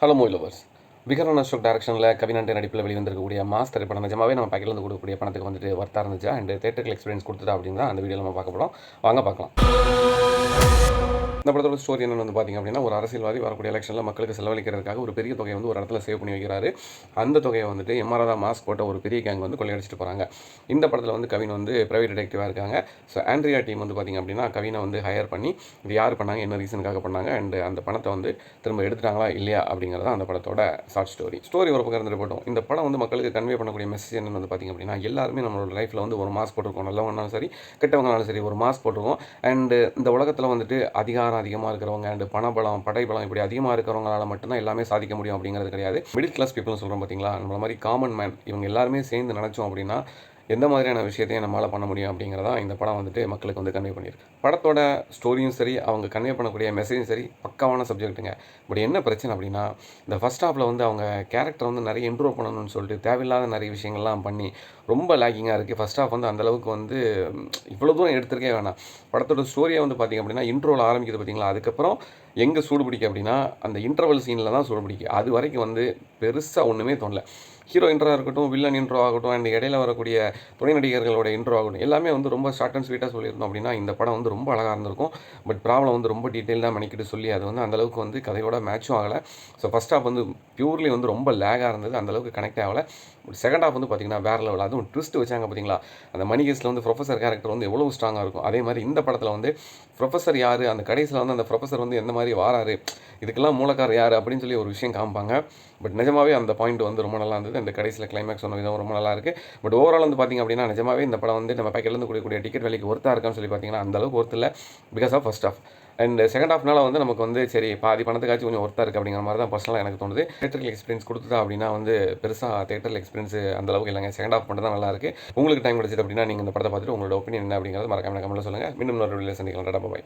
Hello movie lovers. விகரன் அசோக் டைரக்ஷனில் கவினன்ட்டு நடிப்பில் வெளிவந்திருக்கக்கூடிய மாஸ் திரைப்படம் நிஜமாவே நம்ம பேக்கிலேருந்து கொடுக்கக்கூடிய பணத்துக்கு வந்துட்டு ஒர்த்தாக இருந்துச்சு அண்ட் தேட்டருக்கு எக்ஸ்பீரியன்ஸ் கொடுத்துட்டா அப்படின்னு அந்த வீடியோவில் நம்ம பார்க்க போகிறோம். வாங்க பார்க்கலாம். இந்த படத்தோட ஸ்டோரி என்னென்னு வந்து பார்த்திங்க அப்படின்னா, ஒரு அரசியல்வாதி வரக்கூடிய எலெக்ஷனில் மக்களுக்கு செலவழிக்கிறதுக்காக ஒரு பெரிய தொகையை வந்து ஒரு இடத்துல சேவ் பண்ணி வைக்கிறாரு. அந்த தொகையை வந்துட்டு எம்ஆர்ஆர் மாஸ்க் போட்ட ஒரு பெரிய கேங் வந்து கொள்ளையடிச்சிட்டு போகிறாங்க. இந்த படத்தில் வந்து கவின் வந்து ப்ரைவேட் டிடெக்டிவாக இருக்காங்க. ஸோ ஆண்ட்ரியா டீம் வந்து பார்த்திங்க அப்படின்னா கவினை வந்து ஹையர் பண்ணி இது யார் பண்ணாங்க, என்ன ரீசனுக்காக பண்ணாங்க அண்ட் அந்த பணத்தை வந்து திரும்ப எடுத்துட்டாங்களா இல்லையா அப்படிங்கிறது அந்த படத்தோட ஷார்ட் ஸ்டோரி ஒரு பக்கம் இருந்துட்டு போட்டோம். இந்த படம் வந்து மக்களுக்கு கன்வே பண்ணக்கூடிய மெசேஜ் என்னென்னு வந்து பார்த்திங்க அப்படின்னா, எல்லாருமே நம்மளோட லைஃப்பில் வந்து ஒரு மாஸ்க் போட்டிருக்கோம். நல்லவங்கனாலும் சரி கெட்டவங்கனாலும் சரி ஒரு மாஸ்க் போட்டிருக்கோம். அண்டு இந்த உலகத்தில் வந்துட்டு அதிகமாக இருக்கிறவங்க அண்டு பணபலம் படைபலம் இப்படி அதிகமாக இருக்கிறவங்களால மட்டும்தான் எல்லாமே சாதிக்க முடியும் அப்படிங்கிறது கிடையாது. மிடில் கிளாஸ் பீப்புள்னு சொல்கிறோம் பார்த்தீங்களா, நம்மள மாதிரி காமன் மேன் இவங்க எல்லாருமே சேர்ந்து நினச்சோம் அப்படின்னா எந்த மாதிரியான விஷயத்தையும் நம்மளால் பண்ண முடியும் அப்படிங்கிறதா இந்த படம் வந்துட்டு மக்களுக்கு வந்து கன்வே பண்ணியிருக்கு. படத்தோட ஸ்டோரியும் சரி அவங்க கன்வே பண்ணக்கூடிய மெசேஜும் சரி பக்காவான சப்ஜெக்ட்டுங்க. பட் என்ன பிரச்சனை அப்படின்னா, இந்த ஃபஸ்ட் ஹாஃபில் வந்து அவங்க கேரக்டர் வந்து நிறைய இம்ப்ரூவ் பண்ணணும்னு சொல்லிட்டு தேவையில்லாத நிறைய விஷயங்கள்லாம் பண்ணி ரொம்ப லேக்கிங்காக இருக்குது. ஃபஸ்ட் ஹாஃப் வந்து அந்தளவுக்கு வந்து இவ்வளோ தூரம் எடுத்துருக்கே வேணாம். படத்தோட ஸ்டோரியை வந்து பார்த்திங்க அப்படின்னா இன்ட்ரோவில் ஆரம்பிக்குது பார்த்தீங்களா, அதுக்கப்புறம் எங்கே சூடு பிடிக்கும் அப்படின்னா அந்த இன்டர்வல் சீனில் தான் சூடு பிடிக்கும். அது வரைக்கும் வந்து பெருசாக ஒன்றுமே தோணல. ஹீரோ இன்ட்ரோ இருக்கட்டும், வில்லன் இன்ட்ரோ ஆகட்டும் அண்ட் இடையில வரக்கூடிய துணை நடிகர்களோட இன்ட்ரோ ஆகட்டும் எல்லாமே வந்து ரொம்ப ஷார்ட் அண்ட் ஸ்வீட்டாக சொல்லியிருந்தோம் அப்படின்னா இந்த படம் வந்து ரொம்ப அழகாக இருந்திருக்கும். பட் ப்ராப்ளம் வந்து ரொம்ப டீட்டெயிலாக மெனக்கிட்டு சொல்லி அது வந்து அந்தளவுக்கு வந்து கதையோட மேட்சும் ஆகலை. ஸோ ஃபஸ்ட் ஹாஃப் வந்து பியூர்லி வந்து ரொம்ப லேகாக இருந்தது, அந்தளவுக்கு கனெக்ட் ஆகலை. செகண்ட் ஹாஃப் வந்து பார்த்திங்கன்னா வேறு லெவல். அதுவும் ட்விஸ்ட் வச்சாங்க பார்த்தீங்களா, அந்த மணி கேஸில் வந்து ப்ரொஃபஸர் கேரக்டர் வந்து எவ்வளோ ஸ்ட்ராங்காக இருக்கும். அதே மாதிரி இந்த படத்தில் வந்து ப்ரொஃபஸர் யார், அந்த கடைசியில் வந்து அந்த ப்ரொஃபஸர் வந்து எந்த மாதிரி வாராரு, இதுக்கெல்லாம் மூலக்காரர் யார் அப்படின்னு சொல்லி ஒரு விஷயம் காமிப்பாங்க. பட் நிஜமாவே அந்த பாயிண்ட் வந்து ரொம்ப நல்லா இருந்தது. அந்த கடைசியில் கிளைமேக்ஸ் சொன்ன விதம் ரொம்ப நல்லா இருக்குது. பட் ஓவரால் வந்து பார்த்திங்க அப்படின்னா நிஜமாவே இந்த படம் வந்து நம்ம பேக்கெட்லேருந்து கூடிய டிக்கெட் விலைக்கு ஒர்த்தாக இருக்கான்னு சொல்லி பார்த்தீங்கன்னா அந்தளவுக்கு ஒர்த் இல்லை. Because of first half and second ஹாஃப்னால வந்து நமக்கு வந்து சரி பாதி பணத்துக்காச்சும் கொஞ்சம் ஒர்த்தாக இருக்குது அப்படிங்கிற மாதிரி தான் பர்சனலாக எனக்கு தோணுது. தேட்டரில் எக்ஸ்பீரியன்ஸ் கொடுத்துட்டா அப்படின்னா வந்து பெருசாக தேட்டரில் எக்ஸ்பீரியன்ஸ் அந்தளவுக்கு இல்லைங்க. செகண்ட் ஹாஃப் மட்டும் தான் நல்லா இருக்குது. உங்களுக்கு டைம் கிடைச்சது அப்படின்னா நீங்கள் இந்த படத்தை பார்த்துட்டு உங்களோட ஒப்பீனியன் என்ன அப்படிங்கிறது மறக்காம கமெண்ட்டில் சொல்லுங்கள். மீண்டும் ஒரு வீடியோவில் சந்திக்கலாம். டாடா பாய்.